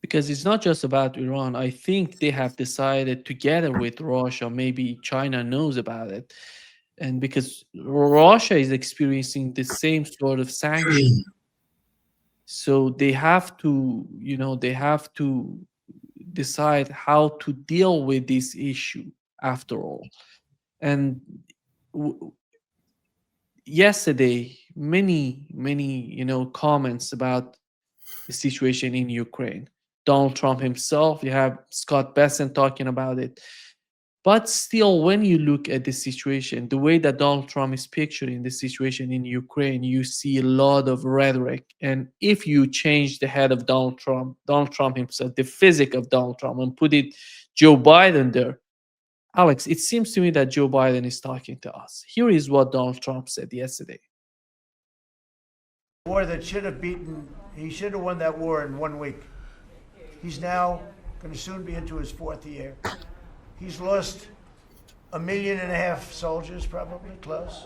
because it's not just about Iran. I think they have decided together with Russia, maybe China knows about it. And because Russia is experiencing the same sort of sanction, so they have to, they have to decide how to deal with this issue after all. And w- yesterday, many, comments about the situation in Ukraine. Donald Trump himself, you have Scott Bessent talking about it. But still, when you look at the situation, the way that Donald Trump is picturing the situation in Ukraine, you see a lot of rhetoric. And if you change the head of Donald Trump himself, the physique of Donald Trump, and put it Joe Biden there, Alex, it seems to me that Joe Biden is talking to us. Here is what Donald Trump said yesterday. War that should have beaten, he should have won that war in 1 week. He's now going to soon be into his 4th year. He's lost 1.5 million soldiers, probably close.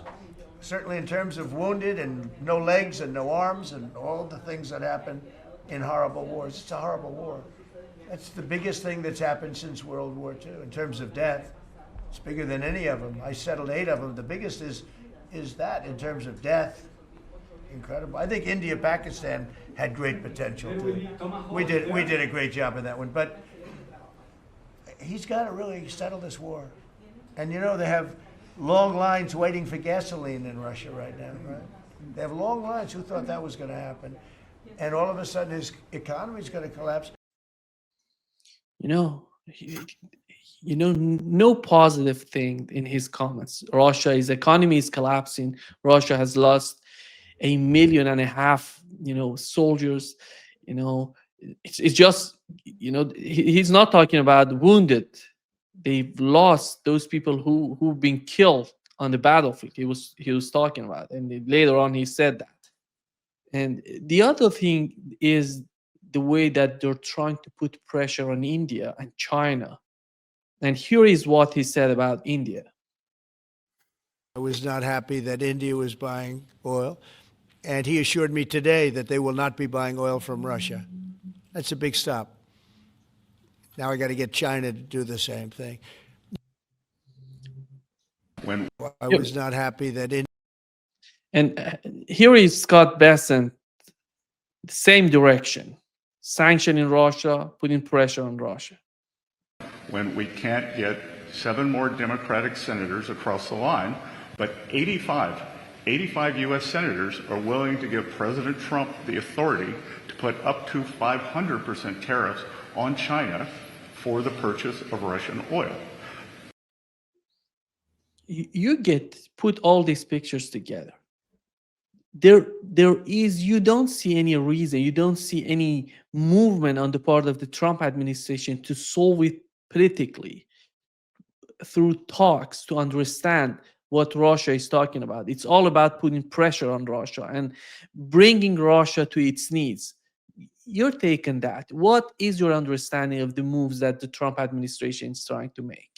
Certainly in terms of wounded and no legs and no arms and all the things that happen in horrible wars. It's a horrible war. That's the biggest thing that's happened since World War II in terms of death. It's bigger than any of them. I settled 8 of them. The biggest is that in terms of death. Incredible. I think India, Pakistan had great potential too. We did a great job in that one, but he's got to really settle this war. And they have long lines waiting for gasoline in Russia right now, right? They have long lines. Who thought that was going to happen? And all of a sudden his economy is going to collapse. No positive thing in his comments. Russia's economy is collapsing. Russia has lost 1.5 million, soldiers. It's just, he's not talking about wounded. They've lost those people who've been killed on the battlefield. He was talking about, and later on he said that. And the other thing is the way that they're trying to put pressure on India and China. And here is what he said about India. I was not happy that India was buying oil. And he assured me today that they will not be buying oil from Russia. That's a big stop. Now I got to get China to do the same thing. I was not happy that India. And here is Scott Bessent, the same direction, sanctioning Russia, putting pressure on Russia. When we can't get 7 more Democratic senators across the line, but 85 U.S. senators are willing to give President Trump the authority to put up to 500% tariffs on China for the purchase of Russian oil. You put all these pictures together. There is, you don't see any reason, you don't see any movement on the part of the Trump administration to solve it politically through talks to understand what Russia is talking about. It's all about putting pressure on Russia and bringing Russia to its knees. Your take on that. What is your understanding of the moves that the Trump administration is trying to make?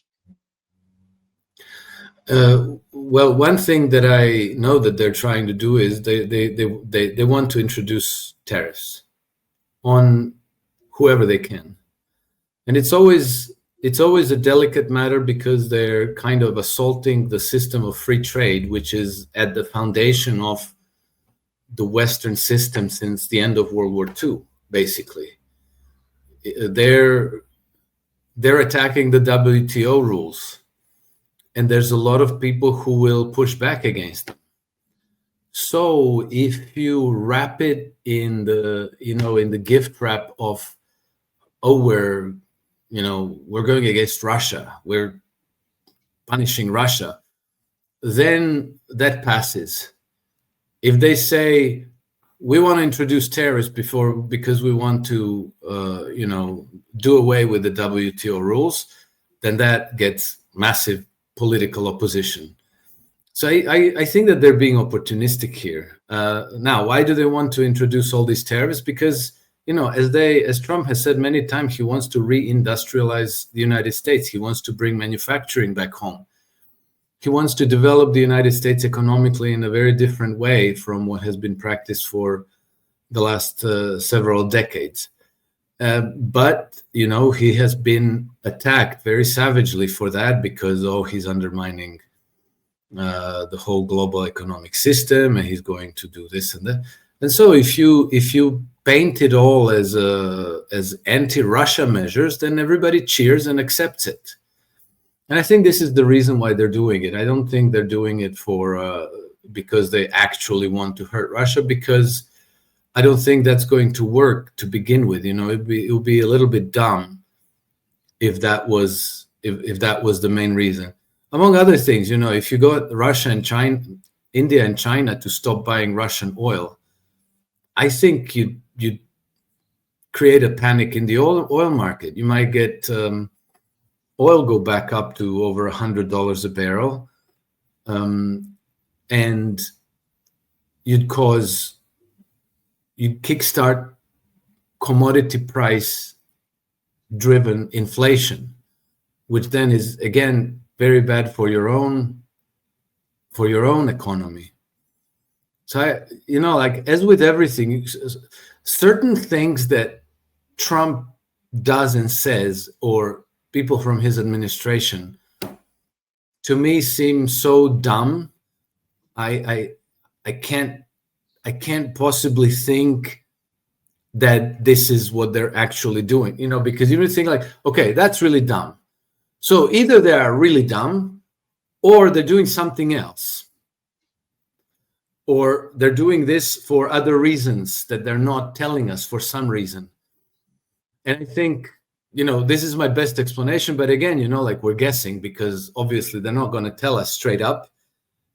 Well, one thing that I know that they're trying to do is they want to introduce tariffs on whoever they can. And it's always a delicate matter because they're kind of assaulting the system of free trade, which is at the foundation of the Western system since the end of World War II, basically. They're attacking the WTO rules, and there's a lot of people who will push back against them. So if you wrap it in the gift wrap of, oh, we're going against Russia, we're punishing Russia, then that passes. If they say, we want to introduce tariffs because we want to, do away with the WTO rules, then that gets massive political opposition. So I think that they're being opportunistic here. Now, why do they want to introduce all these tariffs? Because as Trump has said many times, he wants to reindustrialize the United States. He wants to bring manufacturing back home. He wants to develop the United States economically in a very different way from what has been practiced for the last several decades. But he has been attacked very savagely for that, because he's undermining the whole global economic system, and he's going to do this and that. And so if you paint it all as anti-Russia measures, then everybody cheers and accepts it. And I think this is the reason why they're doing it. I don't think they're doing it for because they actually want to hurt Russia, because I don't think that's going to work to begin with. It would be a little bit dumb if that was the main reason. Among other things, if you got Russia and China, India and China to stop buying Russian oil, I think you'd create a panic in the oil market. You might get oil go back up to over $100 a barrel, and you'd kickstart commodity price driven inflation, which then is again very bad for your own economy. So as with everything, certain things that Trump does and says, or people from his administration, to me seem so dumb. I can't possibly think that this is what they're actually doing, because you think like, okay, that's really dumb. So either they are really dumb, or they're doing something else, or they're doing this for other reasons that they're not telling us for some reason. And I think, this is my best explanation, but again, we're guessing, because obviously they're not going to tell us straight up.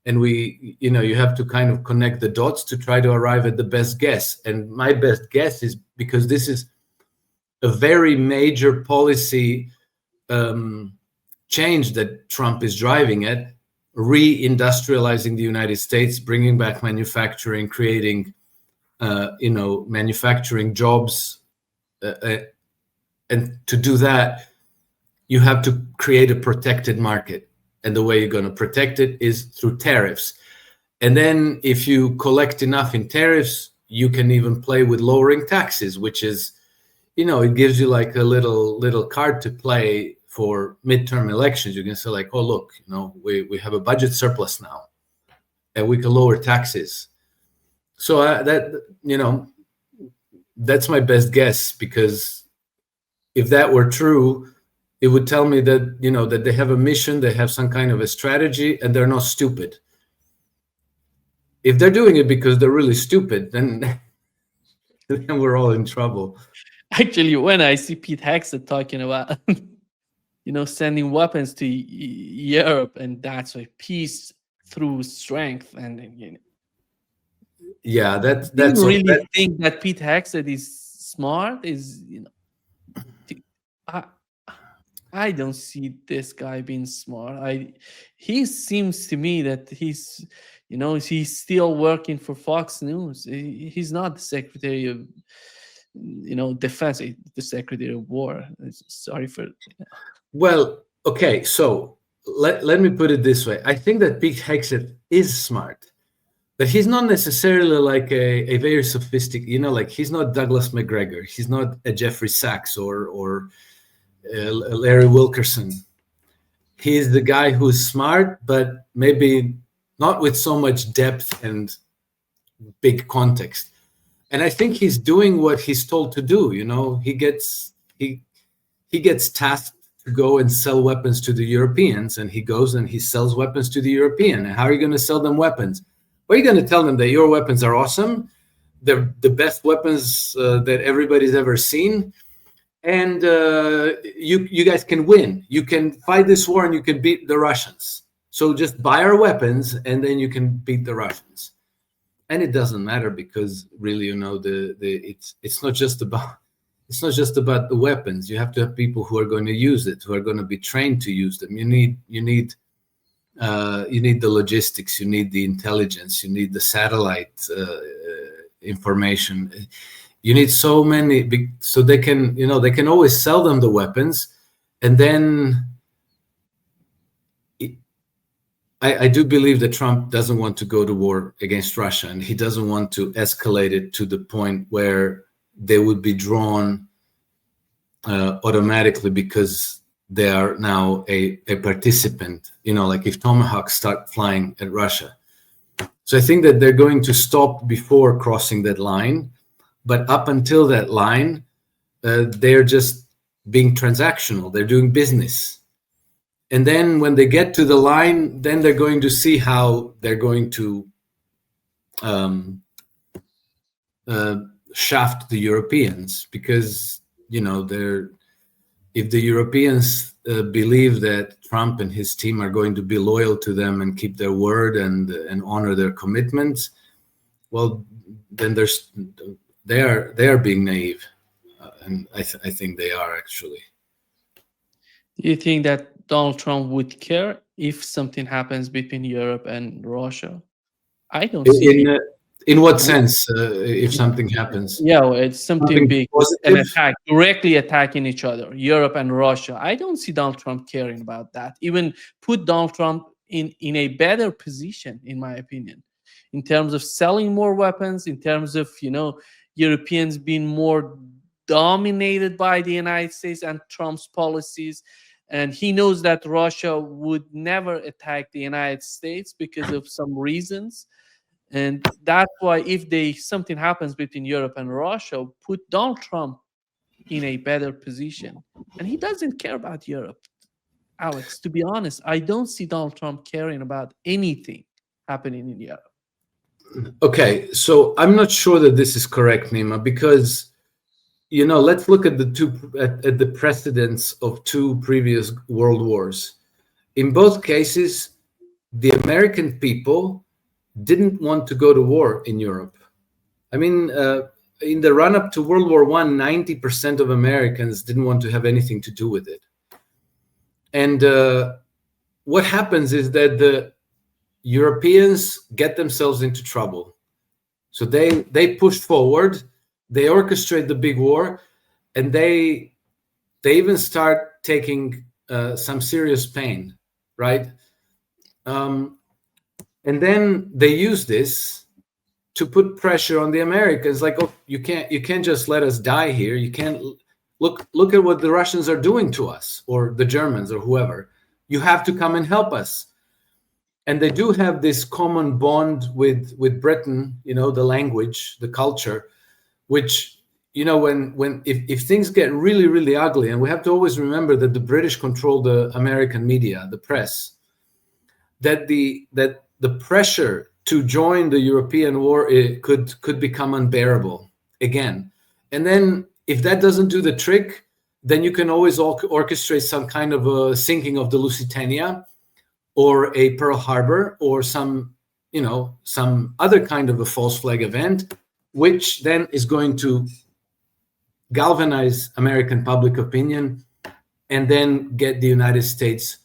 And you have to kind of connect the dots to try to arrive at the best guess. And my best guess is, because this is a very major policy change that Trump is driving at, re-industrializing the United States, bringing back manufacturing, creating, manufacturing jobs. And to do that, you have to create a protected market. And the way you're going to protect it is through tariffs. And then if you collect enough in tariffs, you can even play with lowering taxes, which is, it gives you like a little card to play for midterm elections. You can say like, oh, look, we have a budget surplus now, and we can lower taxes. So that's my best guess, because if that were true, it would tell me that, that they have a mission, they have some kind of a strategy, and they're not stupid. If they're doing it because they're really stupid, then we're all in trouble. Actually, when I see Pete Hegseth talking about, sending weapons to Europe, and that's a peace through strength, and yeah, that's really think that Pete Hegseth is smart. I don't see this guy being smart. He seems to me that he's still working for Fox News. He's not the Secretary of, Defense, the Secretary of War. Sorry for. Well, okay. So let me put it this way. I think that Pete Hegseth is smart, but he's not necessarily like a very sophisticated. Like he's not Douglas McGregor. He's not a Jeffrey Sachs or Larry Wilkerson. He's the guy who's smart, but maybe not with so much depth and big context. And I think he's doing what he's told to do. He gets tasked to go and sell weapons to the Europeans, and he goes and he sells weapons to the European. And how are you going to sell them weapons? Are you going to tell them that your weapons are awesome? They're the best weapons that everybody's ever seen. And you guys can win. You can fight this war and you can beat the Russians. So just buy our weapons and then you can beat the Russians. And it doesn't matter, because really, it's not just about the weapons. You have to have people who are going to use it, who are going to be trained to use them. You need the logistics, you need the intelligence, you need the satellite information. You need so many, so they can always sell them the weapons. And then I do believe that Trump doesn't want to go to war against Russia, and he doesn't want to escalate it to the point where they would be drawn automatically because they are now a participant, like if Tomahawks start flying at Russia. So I think that they're going to stop before crossing that line, but up until that line, they're just being transactional. They're doing business. And then when they get to the line, then they're going to see how they're going to shaft the Europeans, because if the Europeans believe that Trump and his team are going to be loyal to them and keep their word and honor their commitments, well, then they are being naive, and I think they are actually. Do you think that Donald Trump would care if something happens between Europe and Russia? I don't see him. In what sense? If something happens, Yeah, well, it's something something big, an positive. attack, directly attacking each other, Europe and Russia. I don't see Donald Trump caring about that. Even put Donald Trump in a better position, in my opinion, in terms of selling more weapons, in terms of Europeans being more dominated by the United States and Trump's policies. And he knows that Russia would never attack the United States because of some reasons. And that's why if something happens between Europe and Russia, put Donald Trump in a better position. And he doesn't care about Europe. Alex, to be honest, I don't see Donald Trump caring about anything happening in Europe. Okay, so I'm not sure that this is correct, Nima, because let's look at the precedents of two previous world wars. In both cases, the American people didn't want to go to war in Europe. I mean, in the run-up to World War I, 90% of Americans didn't want to have anything to do with it. And what happens is that the Europeans get themselves into trouble. So they push forward, they orchestrate the big war, and they even start taking some serious pain, right? And then they use this to put pressure on the Americans, like, oh, you can't just let us die here. You can't look at what the Russians are doing to us, or the Germans, or whoever. You have to come and help us. And they do have this common bond with Britain, the language, the culture, which, if things get really, really ugly, and we have to always remember that the British control the American media, the press, that the pressure to join the European war could become unbearable again. And then if that doesn't do the trick, then you can always orchestrate some kind of a sinking of the Lusitania, or a Pearl Harbor, or some other kind of a false flag event, which then is going to galvanize American public opinion, and then get the United States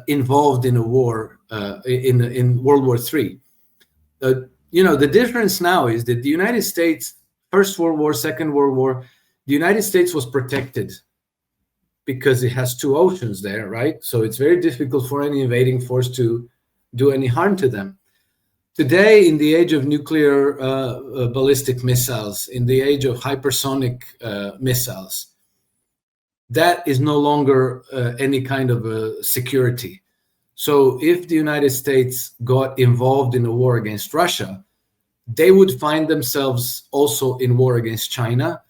involved in a war, in World War III. The difference now is that the United States, First World War, Second World War, the United States was protected because it has two oceans there, right? So it's very difficult for any invading force to do any harm to them. Today, in the age of nuclear ballistic missiles, in the age of hypersonic missiles, that is no longer any kind of a security. So if the United States got involved in a war against Russia, they would find themselves also in war against China,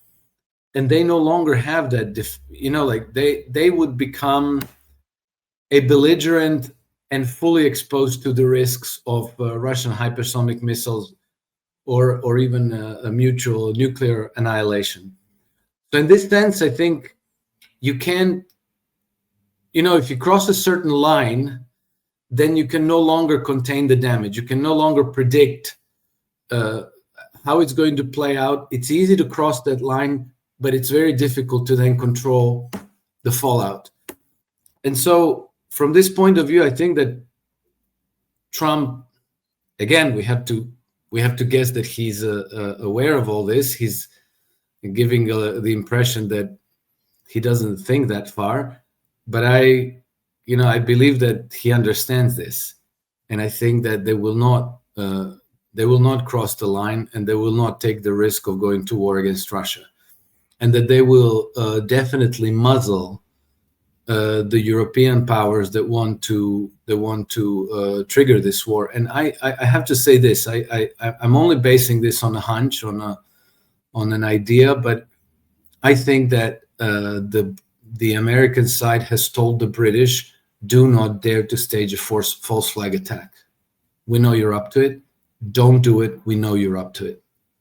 and they no longer have that, they would become a belligerent and fully exposed to the risks of Russian hypersonic missiles, or even a mutual nuclear annihilation. So in this sense, I think you can't, if you cross a certain line, then you can no longer contain the damage. You can no longer predict how it's going to play out. It's easy to cross that line, but it's very difficult to then control the fallout. And so from this point of view, I think that Trump, again, we have to guess that he's aware of all this. He's giving the impression that he doesn't think that far, but I believe that he understands this, and I think that they will not cross the line, and they will not take the risk of going to war against Russia. and that they will definitely muzzle the European powers that want to trigger this war. And I have to say this: I'm only basing this on a hunch, on an idea, but I think that the American side has told the British, do not dare to stage a false flag attack. We know you're up to it. Don't do it. We know you're up to it.